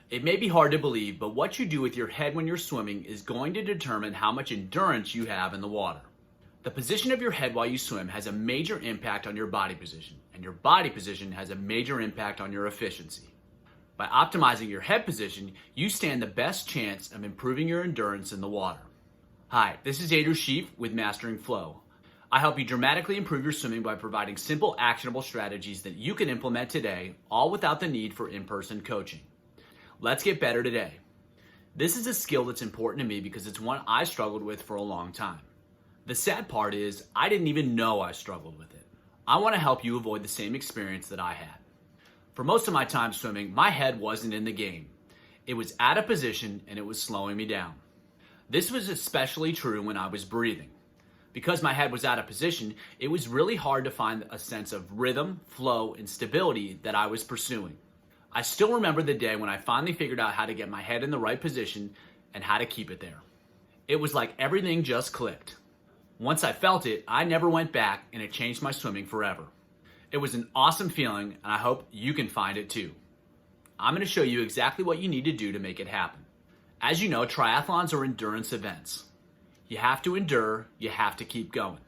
It may be hard to believe, but what you do with your head when you're swimming is going to determine how much endurance you have in the water. The position of your head while you swim has a major impact on your body position, and your body position has a major impact on your efficiency. By optimizing your head position, you stand the best chance of improving your endurance in the water. Hi, this is Andrew Sheep with Mastering Flow. I help you dramatically improve your swimming by providing simple, actionable strategies that you can implement today, all without the need for in-person coaching. Let's get better today. This is a skill that's important to me because it's one I struggled with for a long time. The sad part is I didn't even know I struggled with it. I want to help you avoid the same experience that I had. For most of my time swimming, my head wasn't in the game. It was out of position and it was slowing me down. This was especially true when I was breathing. Because my head was out of position, it was really hard to find a sense of rhythm, flow, and stability that I was pursuing. I still remember the day when I finally figured out how to get my head in the right position and how to keep it there. It was like everything just clicked. Once I felt it, I never went back, and it changed my swimming forever. It was an awesome feeling, and I hope you can find it too. I'm going to show you exactly what you need to do to make it happen. As you know, triathlons are endurance events. You have to endure, you have to keep going.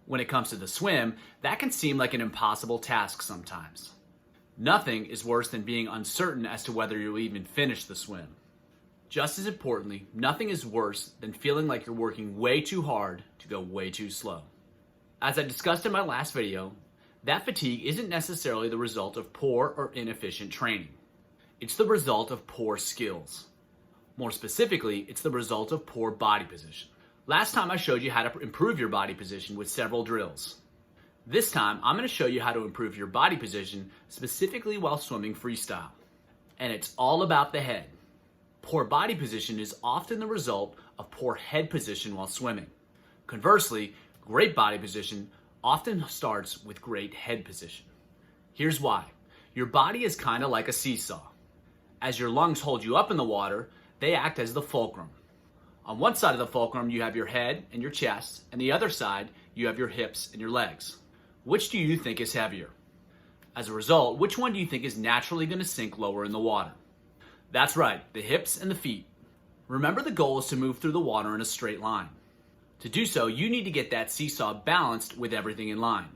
When it comes to the swim, that can seem like an impossible task sometimes. Nothing is worse than being uncertain as to whether you'll even finish the swim. Just as importantly, nothing is worse than feeling like you're working way too hard to go way too slow. As I discussed in my last video, that fatigue isn't necessarily the result of poor or inefficient training. It's the result of poor skills. More specifically, it's the result of poor body position. Last time I showed you how to improve your body position with several drills. This time, I'm going to show you how to improve your body position specifically while swimming freestyle. And it's all about the head. Poor body position is often the result of poor head position while swimming. Conversely, great body position often starts with great head position. Here's why. Your body is kind of like a seesaw. As your lungs hold you up in the water, they act as the fulcrum. On one side of the fulcrum, you have your head and your chest, and the other side, you have your hips and your legs. Which do you think is heavier? As a result, which one do you think is naturally going to sink lower in the water? That's right, the hips and the feet. Remember, the goal is to move through the water in a straight line. To do so, you need to get that seesaw balanced with everything in line.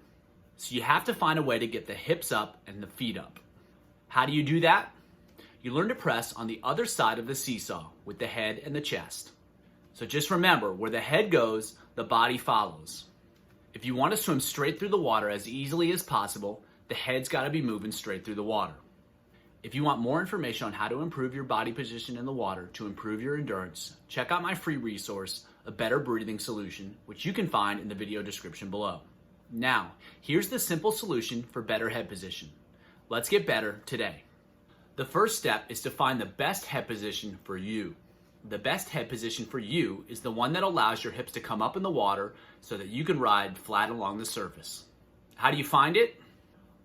So you have to find a way to get the hips up and the feet up. How do you do that? You learn to press on the other side of the seesaw with the head and the chest. So just remember, where the head goes, the body follows. If you want to swim straight through the water as easily as possible, the head's got to be moving straight through the water. If you want more information on how to improve your body position in the water to improve your endurance, check out my free resource, A Better Breathing Solution, which you can find in the video description below. Now, here's the simple solution for better head position. Let's get better today. The first step is to find the best head position for you. The best head position for you is the one that allows your hips to come up in the water so that you can ride flat along the surface. How do you find it?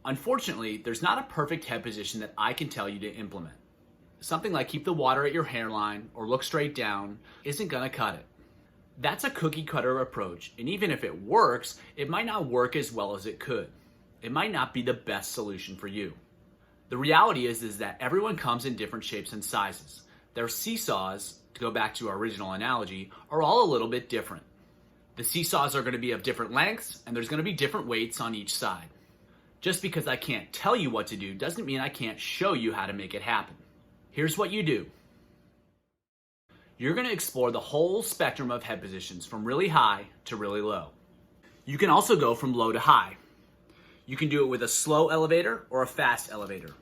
Unfortunately, there's not a perfect head position that I can tell you to implement. Something like keep the water at your hairline or look straight down isn't going to cut it. That's a cookie cutter approach, and even if it works, it might not work as well as it could. It might not be the best solution for you. The reality is that everyone comes in different shapes and sizes. Their seesaws, to go back to our original analogy, are all a little bit different. The seesaws are going to be of different lengths, and there's going to be different weights on each side. Just because I can't tell you what to do doesn't mean I can't show you how to make it happen. Here's what you do. You're going to explore the whole spectrum of head positions from really high to really low. You can also go from low to high. You can do it with a slow elevator or a fast elevator.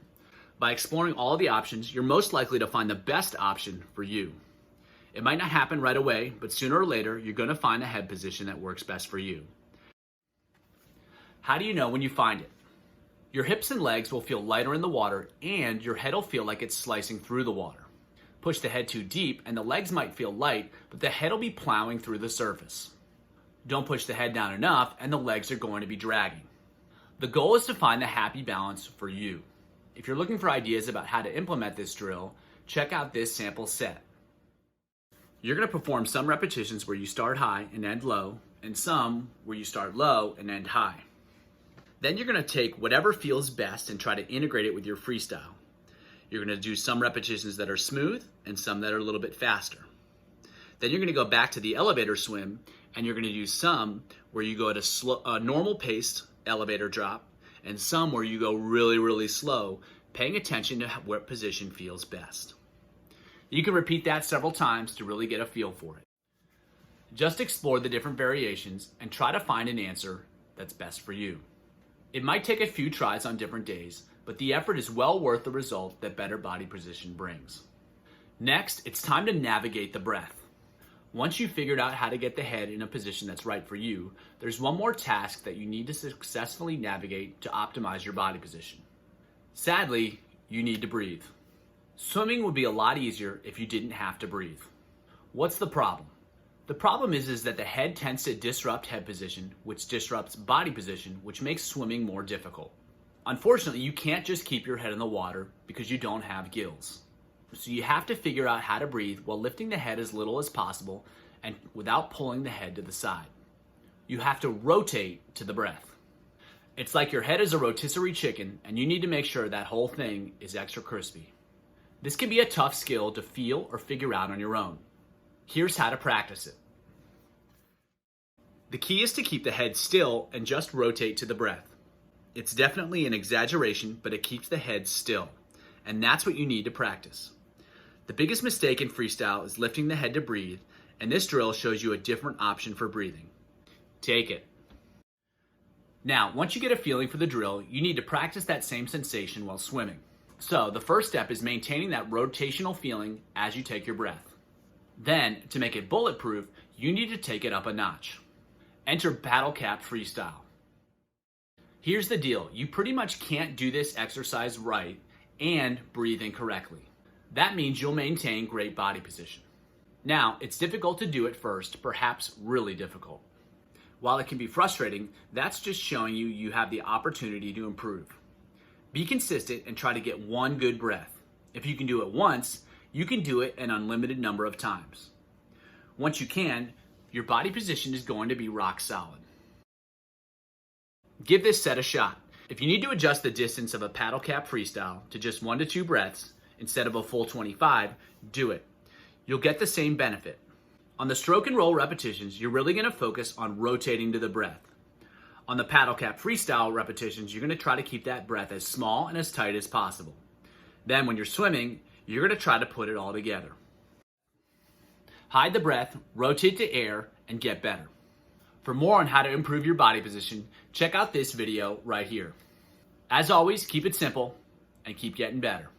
By exploring all of the options, you're most likely to find the best option for you. It might not happen right away, but sooner or later, you're going to find a head position that works best for you. How do you know when you find it? Your hips and legs will feel lighter in the water, and your head will feel like it's slicing through the water. Push the head too deep, and the legs might feel light, but the head will be plowing through the surface. Don't push the head down enough, and the legs are going to be dragging. The goal is to find the happy balance for you. If you're looking for ideas about how to implement this drill, check out this sample set. You're going to perform some repetitions where you start high and end low, and some where you start low and end high. Then you're going to take whatever feels best and try to integrate it with your freestyle. You're going to do some repetitions that are smooth and some that are a little bit faster. Then you're going to go back to the elevator swim, and you're going to do some where you go at a normal paced elevator drop, and some where you go really, really slow, paying attention to what position feels best. You can repeat that several times to really get a feel for it. Just explore the different variations and try to find an answer that's best for you. It might take a few tries on different days, but the effort is well worth the result that better body position brings. Next, it's time to navigate the breath. Once you've figured out how to get the head in a position that's right for you, there's one more task that you need to successfully navigate to optimize your body position. Sadly, you need to breathe. Swimming would be a lot easier if you didn't have to breathe. What's the problem? The problem is that the head tends to disrupt head position, which disrupts body position, which makes swimming more difficult. Unfortunately, you can't just keep your head in the water because you don't have gills. So you have to figure out how to breathe while lifting the head as little as possible and without pulling the head to the side. You have to rotate to the breath. It's like your head is a rotisserie chicken and you need to make sure that whole thing is extra crispy. This can be a tough skill to feel or figure out on your own. Here's how to practice it. The key is to keep the head still and just rotate to the breath. It's definitely an exaggeration, but it keeps the head still. And that's what you need to practice. The biggest mistake in freestyle is lifting the head to breathe, and this drill shows you a different option for breathing. Take it. Now, once you get a feeling for the drill, you need to practice that same sensation while swimming. So the first step is maintaining that rotational feeling as you take your breath. Then, to make it bulletproof, you need to take it up a notch. Enter paddle cap freestyle. Here's the deal, you pretty much can't do this exercise right and breathe incorrectly. That means you'll maintain great body position. Now, it's difficult to do at first, perhaps really difficult. While it can be frustrating, that's just showing you have the opportunity to improve. Be consistent and try to get one good breath. If you can do it once, you can do it an unlimited number of times. Once you can, your body position is going to be rock solid. Give this set a shot. If you need to adjust the distance of a paddle cap freestyle to just 1 to 2 breaths instead of a full 25, do it. You'll get the same benefit. On the stroke and roll repetitions, you're really going to focus on rotating to the breath. On the paddle cap freestyle repetitions, you're going to try to keep that breath as small and as tight as possible. Then when you're swimming, you're going to try to put it all together. Hide the breath, rotate to air, and get better. For more on how to improve your body position, check out this video right here. As always, keep it simple and keep getting better.